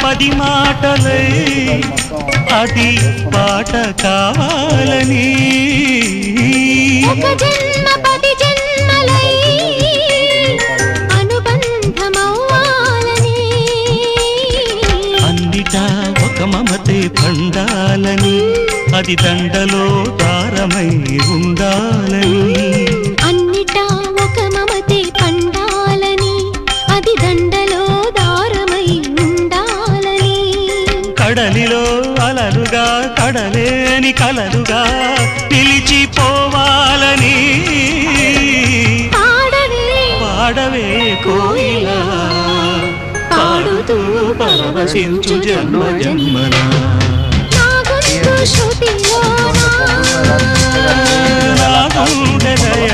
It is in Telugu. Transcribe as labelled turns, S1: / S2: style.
S1: 10 మాటలై అది పాట కావాలని
S2: ఒక జన్మ 10 జన్మలై అనుబంధమవ్వాలని
S1: అన్నిటా ఒక మమతే పండాలని అది దండలో దారమై ఉండాలని
S2: అన్నిటా ఒక మమతే పండాలని అది దండలో దారమై ఉండాలని
S1: కడలిలో అలలుగా కడలేని కలలుగా నిలిచిపోవాలని పాడవే కోయిలా పాడుతూ పరవశించు జన్మ జన్మల
S2: శృతిలో
S1: నా గుండె దయ